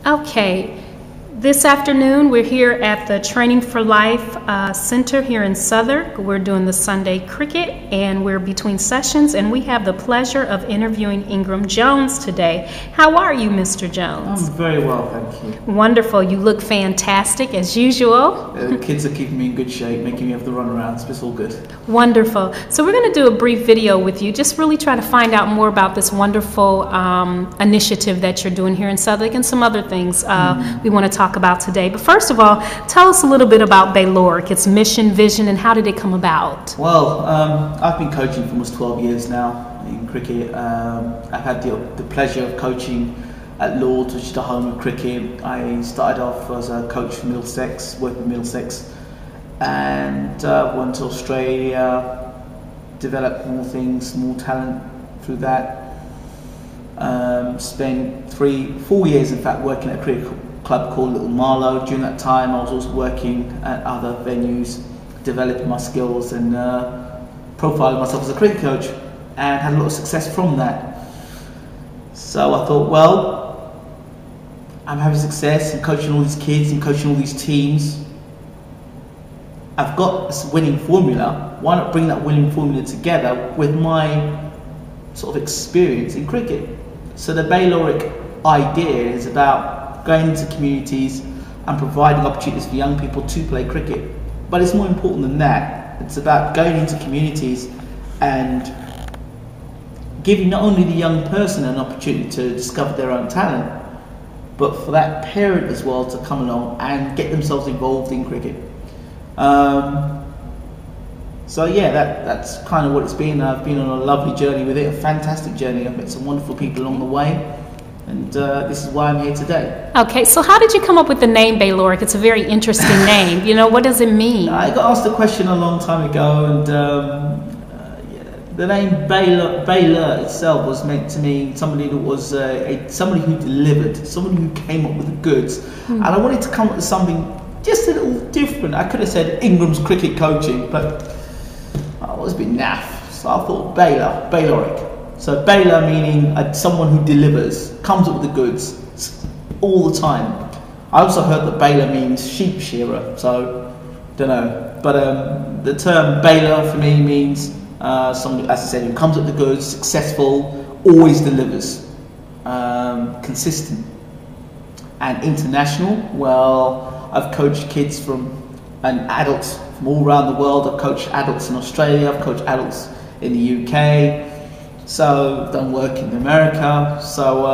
Okay, this afternoon we're here at the Training for Life Center here in Southwark. We're doing the Sunday cricket and we're between sessions, and we have the pleasure of interviewing Ingram Jones today. How are you, Mr. Jones? I'm very well, thank you. Wonderful. You look fantastic as usual. The kids are keeping me in good shape, making me have the runarounds, but it's all good. Wonderful. So we're going to do a brief video with you, just really try to find out more about this wonderful initiative that you're doing here in Southwark and some other things we want to talk about today. But first of all, tell us a little bit about Baylor, its mission, vision, and how did it come about? Well, I've been coaching for almost 12 years now in cricket. I've had the pleasure of coaching at Lord's, which is the home of cricket. I started off as a coach for Middlesex, worked with Middlesex, and went to Australia, developed more things, more talent through that. Spent 3-4 years, in fact, working at a cricket club called Little Marlow. During that time, I was also working at other venues, developing my skills and profiling myself as a cricket coach, and had a lot of success from that. So I thought, well, I'm having success in coaching all these kids and coaching all these teams. I've got this winning formula. Why not bring that winning formula together with my sort of experience in cricket? So the Bayloric idea is about going into communities and providing opportunities for young people to play cricket. But it's more important than that. It's about going into communities and giving not only the young person an opportunity to discover their own talent, but for that parent as well to come along and get themselves involved in cricket. So yeah, that's kind of what it's been. I've been on a lovely journey with it, a fantastic journey. I've met some wonderful people along the way. And this is why I'm here today. Okay, so how did you come up with the name Bayloric? It's a very interesting name. You know, what does it mean? I got asked a question a long time ago, and the name Baylor itself was meant to mean somebody that was somebody who delivered, somebody who came up with the goods. And I wanted to come up with something just a little different. I could have said Ingram's cricket coaching, but I was a bit naff, so I thought Bayloric. So Baylor meaning someone who delivers, comes up with the goods all the time. I also heard that Baylor means sheep shearer, so don't know. But the term Baylor for me means somebody, as I said, who comes up with the goods, successful, always delivers, consistent. And international, well, I've coached kids and adults from all around the world. I've coached adults in Australia, I've coached adults in the UK. So I've done work in America, so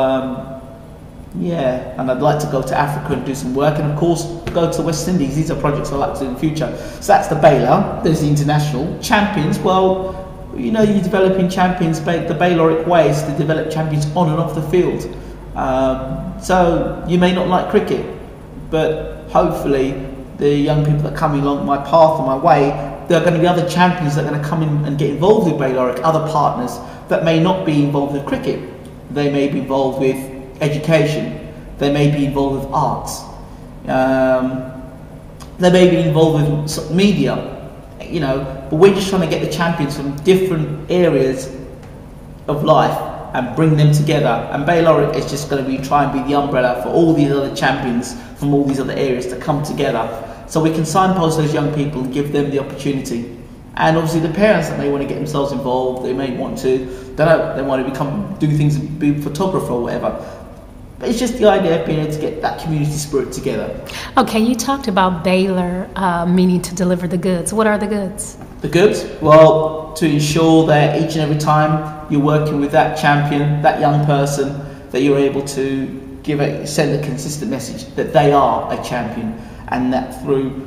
yeah, and I'd like to go to Africa and do some work, and of course go to West Indies. These are projects I'd like to do in the future. So that's the Baylor. There's the international champions. Well, you know, you're developing champions. The Bayloric way is to develop champions on and off the field. So you may not like cricket, but hopefully the young people that come along my path and my way, there are going to be other champions that are going to come in and get involved with Bayloric, other partners that may not be involved with cricket. They may be involved with education, they may be involved with arts, they may be involved with media, you know, but we're just trying to get the champions from different areas of life and bring them together, and Bayloric is just going to be try and be the umbrella for all these other champions from all these other areas to come together, so we can signpost those young people and give them the opportunity. And obviously the parents that may want to get themselves involved, they may want to, don't know, they want to do things and be a photographer or whatever. But it's just the idea of being able to get that community spirit together. Okay, you talked about Baylor meaning to deliver the goods. What are the goods? The goods? Well, to ensure that each and every time you're working with that champion, that young person, that you're able to send a consistent message that they are a champion, and that through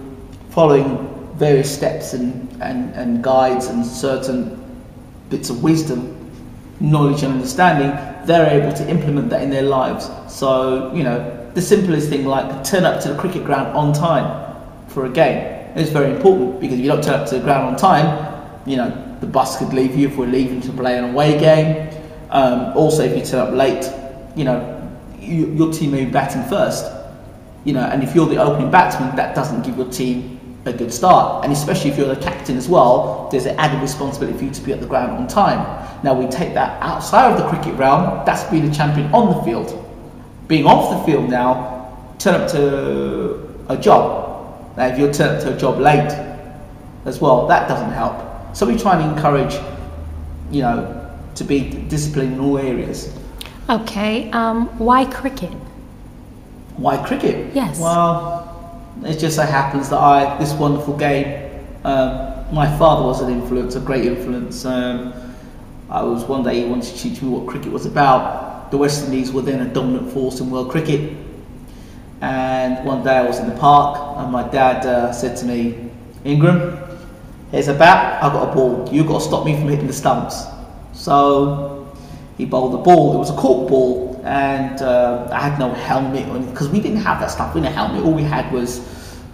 following various steps and guides and certain bits of wisdom, knowledge and understanding, they're able to implement that in their lives. So, you know, the simplest thing like turn up to the cricket ground on time for a game is very important, because if you don't turn up to the ground on time, you know, the bus could leave you if we're leaving to play an away game. Also, if you turn up late, you know, your team may be batting first, you know, and if you're the opening batsman, that doesn't give your team a good start, and especially if you're the captain as well, there's an added responsibility for you to be at the ground on time. Now we take that outside of the cricket realm, that's being a champion on the field. Being off the field now, turn up to a job. Now, if you turn up to a job late as well, that doesn't help. So we try and encourage, you know, to be disciplined in all areas. Okay, why cricket? Why cricket? Yes. Well, it just so happens that this wonderful game, my father was an influence, a great influence. One day he wanted to teach me what cricket was about. The West Indies were then a dominant force in world cricket. And one day I was in the park and my dad said to me, Ingram, here's a bat, I've got a ball. You've got to stop me from hitting the stumps. So he bowled the ball. It was a cork ball, and I had no helmet on it because we didn't have that stuff. We didn't have a helmet. All we had was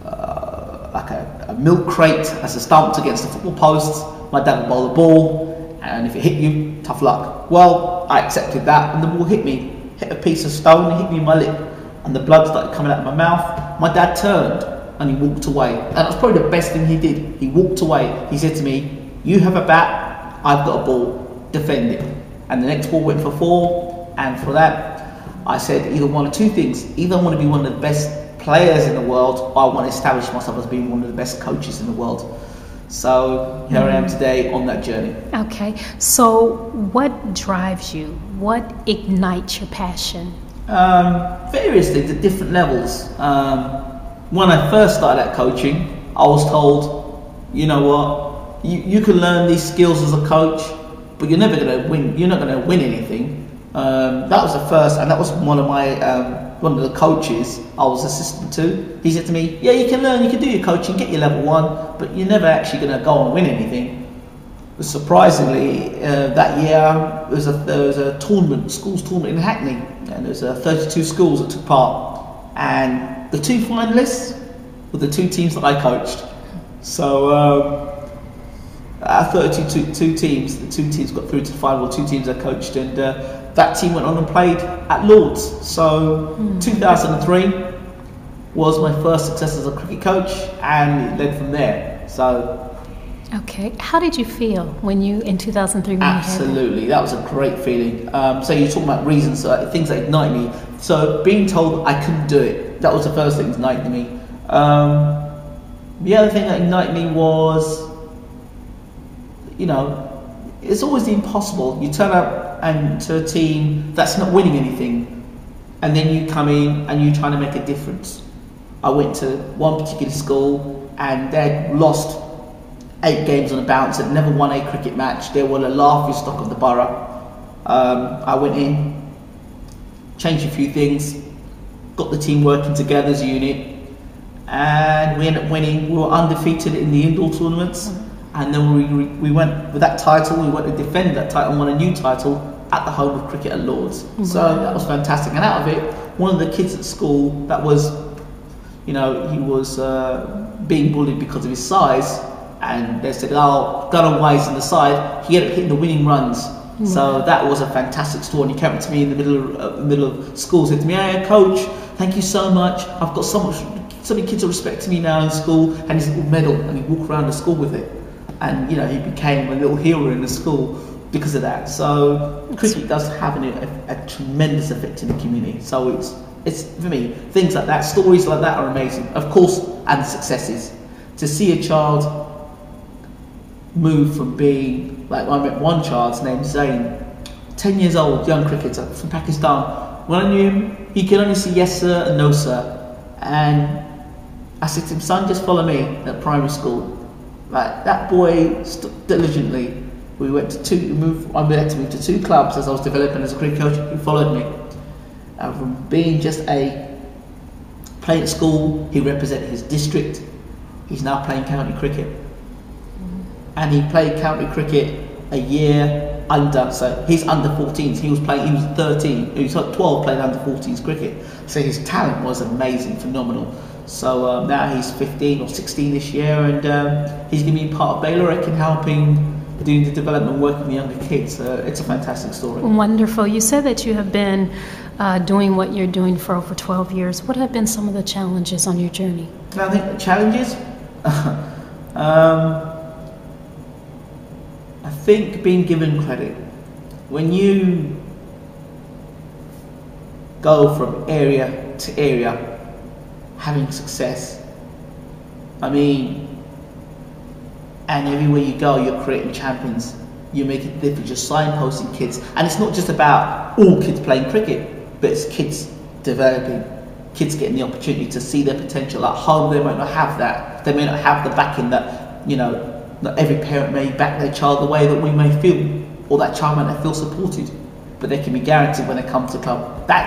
like a milk crate as a stump against the football posts. My dad would bowl the ball, and if it hit you, tough luck. Well, I accepted that, and the ball hit me. Hit a piece of stone, hit me in my lip, and the blood started coming out of my mouth. My dad turned and he walked away, and that was probably the best thing he did. He walked away. He said to me, "You have a bat, I've got a ball. Defend it." And the next ball went for 4, and for that I said either one of two things: either I want to be one of the best players in the world, or I want to establish myself as being one of the best coaches in the world. So here I am today on that journey. Okay, so what drives you? What ignites your passion? Various things at different levels. When I first started at coaching, I was told, you know what, you can learn these skills as a coach, but you're never going to win. You're not going to win anything. That was the first, and that was one of the coaches I was assistant to. He said to me, "Yeah, you can learn, you can do your coaching, get your level 1, but you're never actually going to go and win anything." But surprisingly, that year there was a tournament, schools tournament in Hackney, and there was 32 schools that took part, and the 2 finalists were the 2 teams that I coached. So. Out of 32 teams, the 2 teams got through to the final, 2 teams I coached, and that team went on and played at Lord's. So 2003 was my first success as a cricket coach, and it led from there. So. Okay, how did you feel in 2003 when absolutely, that was a great feeling. So you're talking about reasons, things that ignite me. So being told I couldn't do it, that was the first thing that ignited me. The other thing that ignited me was, you know, it's always the impossible. You turn up to a team that's not winning anything, and then you come in and you're trying to make a difference. I went to one particular school and they'd lost 8 games on a bounce, had never won a cricket match. They were the laughing stock of the borough. I went in, changed a few things, got the team working together as a unit, and we ended up winning. We were undefeated in the indoor tournaments. And then we went with that title, we went to defend that title and won a new title at the home of cricket at Lord's. Mm-hmm. So that was fantastic. And out of it, one of the kids at school that was, you know, he was being bullied because of his size, and they said, "Oh, gun and ways on the side," he ended up hitting the winning runs. Mm-hmm. So that was a fantastic story. And he came up to me in the middle of school, said to me, "Hey, coach, thank you so much. I've got so many kids are respecting me now in school," and his little medal, and he walked around the school with it. And you know, he became a little hero in the school because of that. So cricket does have a tremendous effect in the community. So it's for me, things like that, stories like that are amazing. Of course, and successes. To see a child move from being, like I met one child's named Zain, 10 years old, young cricketer from Pakistan. When I knew him, he could only see yes sir and no sir. And I said to him, "Son, just follow me," at primary school. Like, that boy stood diligently. I had to move to 2 clubs as I was developing as a cricket coach. He followed me. From being just playing at school, he represented his district. He's now playing county cricket. And he played county cricket a year under, so he's under 14s. He was 13, he was 12 playing under 14s cricket. So his talent was amazing, phenomenal. So now he's 15 or 16 this year, and he's going to be part of Baylor and helping doing the development work with younger kids. It's a fantastic story. Wonderful. You said that you have been doing what you're doing for over 12 years. What have been some of the challenges on your journey? I think the challenges, I think being given credit. When you go from area to area, having success. I mean, and everywhere you go, you're creating champions. You're making a difference. You're signposting kids, and it's not just about all kids playing cricket, but it's kids developing, kids getting the opportunity to see their potential. At home, they might not have that. They may not have the backing that, you know, not every parent may back their child the way that we may feel, or that child might not feel supported. But they can be guaranteed when they come to the club, that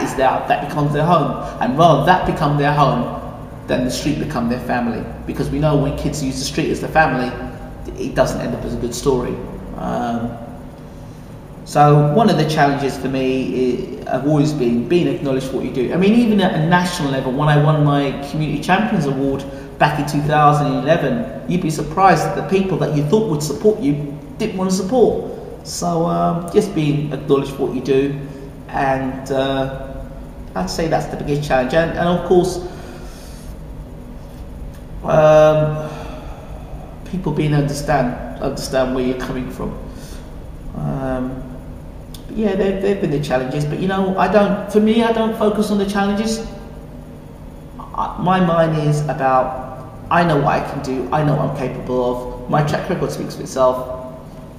becomes their home. And rather that become their home than the street become their family. Because we know when kids use the street as their family, it doesn't end up as a good story. So one of the challenges for me have always been being acknowledged for what you do. I mean, even at a national level, when I won my Community Champions Award back in 2011, you'd be surprised that the people that you thought would support you didn't want to support. So just being acknowledged for what you do, and I'd say that's the biggest challenge. And of course, people being understand where you're coming from. But yeah, they've been the challenges. But you know, for me, I don't focus on the challenges. My mind is about, I know what I can do, I know what I'm capable of. My track record speaks for itself.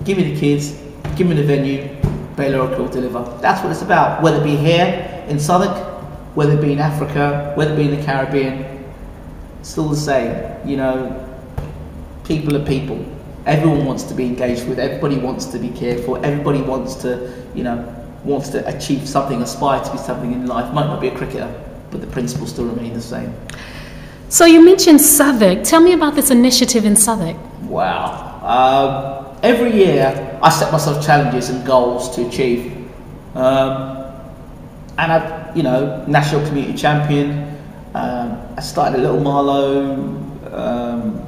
Give me the kids, give me the venue, Baylor will deliver. That's what it's about, whether it be here in Southwark, whether it be in Africa, whether it be in the Caribbean. It's still the same, you know, people are people. Everyone wants to be engaged with, everybody wants to be cared for, everybody wants to, you know, wants to achieve something, aspire to be something in life. Might not be a cricketer, but the principles still remain the same. So you mentioned Southwark. Tell me about this initiative in Southwark. Wow. Every year I set myself challenges and goals to achieve. And I've, you know, national community champion. I started at Little Marlow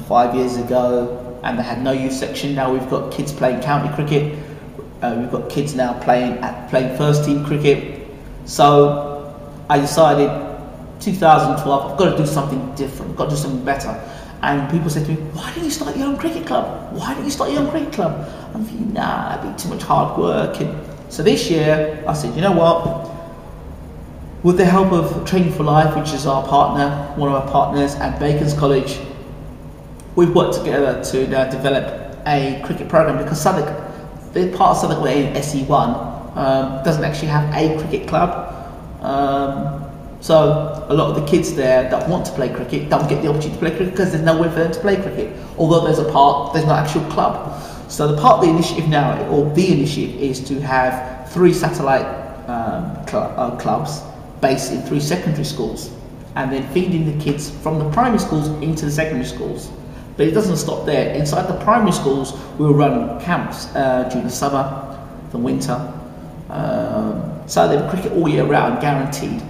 5 years ago, and they had no youth section. Now we've got kids playing county cricket. We've got kids now playing first team cricket. So I decided 2012, I've got to do something different, I've got to do something better. And people said to me, why don't you start your own cricket club? Why don't you start your own cricket club? I'm thinking, nah, it'd be too much hard work. And so this year, I said, you know what? With the help of Training for Life, which is our partner, one of our partners, and Bacon's College, we've worked together to develop a cricket program, because Southwark, the part of Southwark we're in, SE1, doesn't actually have a cricket club. So a lot of the kids there that want to play cricket don't get the opportunity to play cricket because there's nowhere for them to play cricket. Although there's a park, there's no actual club. So the part of the initiative now, or the initiative, is to have 3 satellite clubs based in 3 secondary schools, and then feeding the kids from the primary schools into the secondary schools. But it doesn't stop there. Inside the primary schools, we'll run camps during the summer, the winter. So they'll cricket all year round, guaranteed.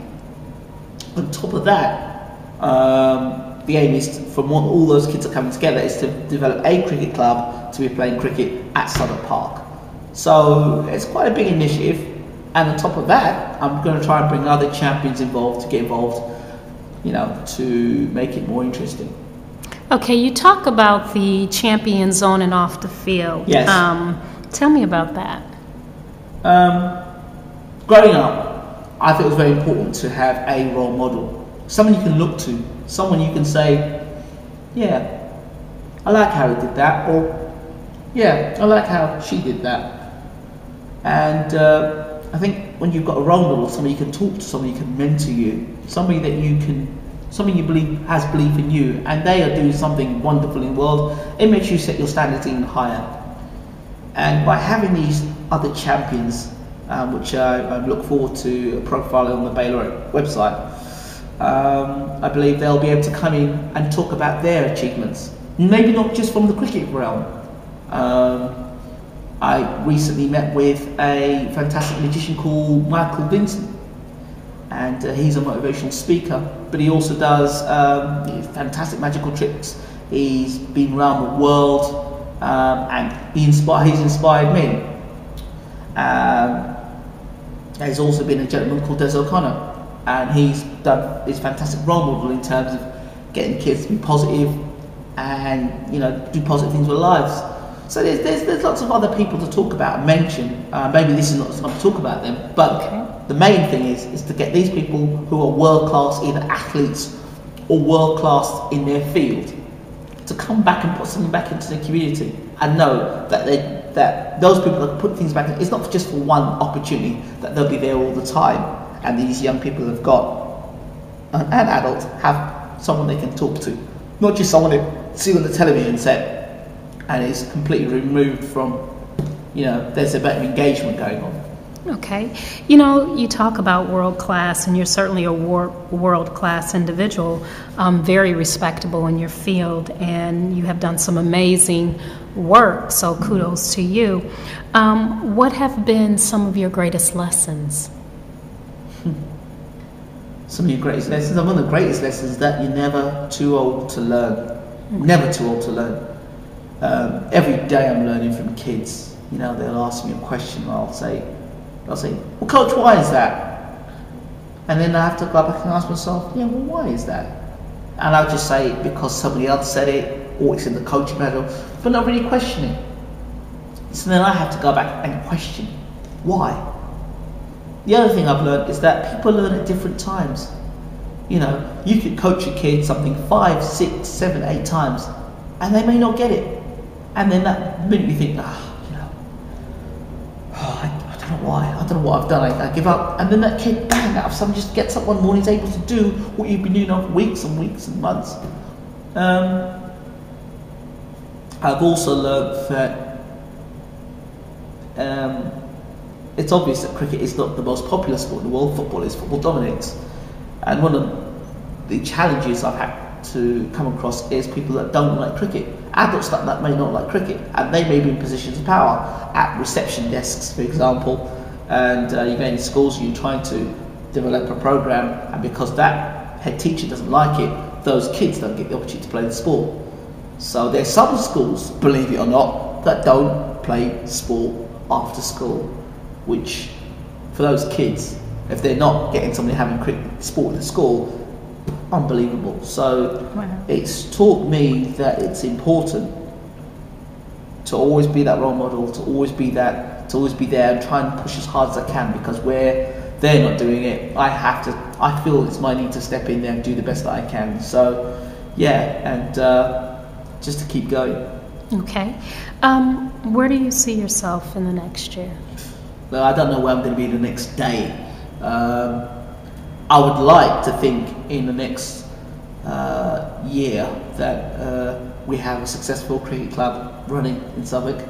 On top of that, the aim is, from what all those kids are coming together, is to develop a cricket club to be playing cricket at Southwark Park. So it's quite a big initiative, and on top of that, I'm going to try and bring other champions involved to get involved, you know, to make it more interesting. Okay, you talk about the champions on and off the field. Yes. Tell me about that. Growing up, I think it was very important to have a role model, someone you can look to, someone you can say, yeah, I like how he did that, or yeah, I like how she did that. And I think when you've got a role model, somebody you can talk to, somebody who can mentor you, somebody that you believe has belief in you, and they are doing something wonderful in the world, it makes you set your standards even higher. And by having these other champions, which I look forward to profiling on the Baylor website, I believe they'll be able to come in and talk about their achievements, maybe not just from the cricket realm. I recently met with a fantastic magician called Michael Vincent, and he's a motivational speaker, but he also does fantastic magical tricks. He's been around the world, and he's inspired me. There's also been a gentleman called Des O'Connor, and he's done this fantastic role model in terms of getting kids to be positive and, you know, do positive things with their lives. So there's lots of other people to talk about and mention. Maybe this is not the time to talk about them, but the main thing is to get these people who are world class, either athletes or world class in their field, to come back and put something back into the community, and know that those people that put things back in, it's not just for one opportunity, that they'll be there all the time, and these young people have got, and adults have someone they can talk to, not just someone they see on the television set and is completely removed from, there's a better engagement going on. Okay. You talk about world class, and you're certainly a world class individual, very respectable in your field, and you have done some amazing work, so kudos to you. What have been some of your greatest lessons? Some of your greatest lessons? One of the greatest lessons is that you're never too old to learn. Never too old to learn. Every day I'm learning from kids. They'll ask me a question, and I'll say, well, Coach, why is that? And then I have to go back and ask myself, well, why is that? And I'll just say, because somebody else said it, or it's in the coaching manual, but not really questioning. So then I have to go back and question, why? The other thing I've learned is that people learn at different times. You could coach a kid something 5, 6, 7, 8 times, and they may not get it. And then that minute you think, I don't know why, I don't know what I've done, I give up. And then that kid, bang, out of something, just gets up one morning, is able to do what you've been doing for weeks and weeks and months. I've also learned that it's obvious that cricket is not the most popular sport in the world. Football is. Football dominates. And one of the challenges I've had to come across is people that don't like cricket. Adults that may not like cricket, and they may be in positions of power at reception desks, for example, and you go into schools, you're trying to develop a program, and because that head teacher doesn't like it, those kids don't get the opportunity to play the sport. So there's some schools, believe it or not, that don't play sport after school, which for those kids, if they're not getting somebody having cricket sport at school, unbelievable. So wow. It's taught me that it's important to always be that role model, to always be there and try and push as hard as I can, because where they're not doing it, I feel it's my need to step in there and do the best that I can. So and just to keep going. Okay. Where do you see yourself in the next year? Well, I don't know where I'm going to be the next day. I would like to think in the next year that we have a successful cricket club running in Southwark.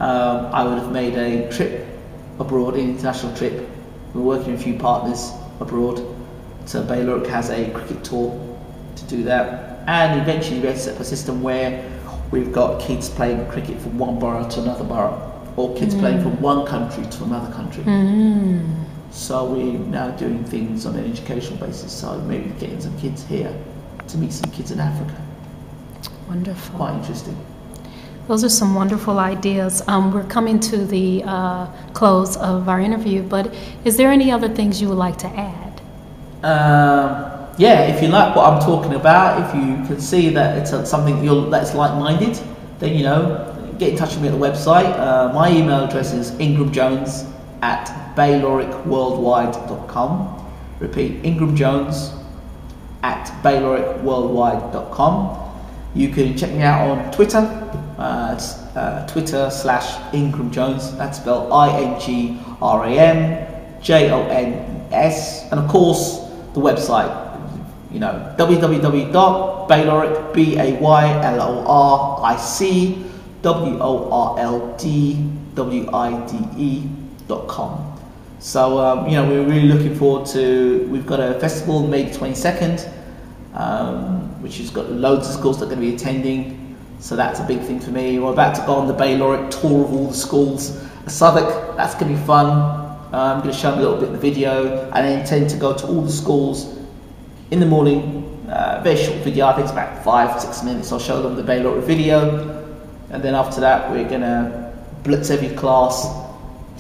I would have made a trip abroad, an international trip. We're working with a few partners abroad. So Baylor has a cricket tour to do that. And eventually we have to set up a system where we've got kids playing cricket from one borough to another borough, or kids playing from one country to another country. So we're now doing things on an educational basis, so maybe getting some kids here to meet some kids in Africa. Wonderful. Quite interesting. Those are some wonderful ideas. We're coming to the close of our interview, but is there any other things you would like to add? If you like what I'm talking about, if you can see that it's something that's like-minded, then get in touch with me at the website. My email address is ingramjones@bayloricworldwide.com. Repeat, ingramjones@bayloricworldwide.com. You can check me out on Twitter. It's Twitter/Ingram Jones. That's spelled INGRAMJONES. And of course, the website, www.bayloric, BAYLORICWORLDWIDE.com. So we're really looking forward to. We've got a festival May 22nd, which has got loads of schools that are going to be attending. So that's a big thing for me. We're about to go on the Bayloric tour of all the schools at Southwark. That's going to be fun. I'm going to show them a little bit of the video, and I intend to go to all the schools in the morning. Very short video, I think it's about 5-6 minutes. I'll show them the Bayloric video, and then after that we're going to blitz every class,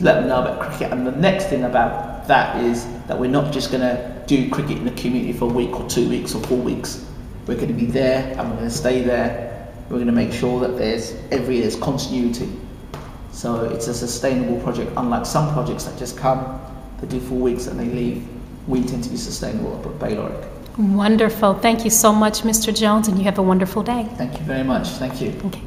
let them know about cricket. And the next thing about that is that we're not just going to do cricket in the community for a week or 2 weeks or 4 weeks. We're going to be there, and we're going to stay there. We're going to make sure that there's continuity. So it's a sustainable project, unlike some projects that just come, they do 4 weeks and they leave. We intend to be sustainable at Bayloric. Wonderful. Thank you so much, Mr. Jones, and you have a wonderful day. Thank you very much. Thank you. Okay.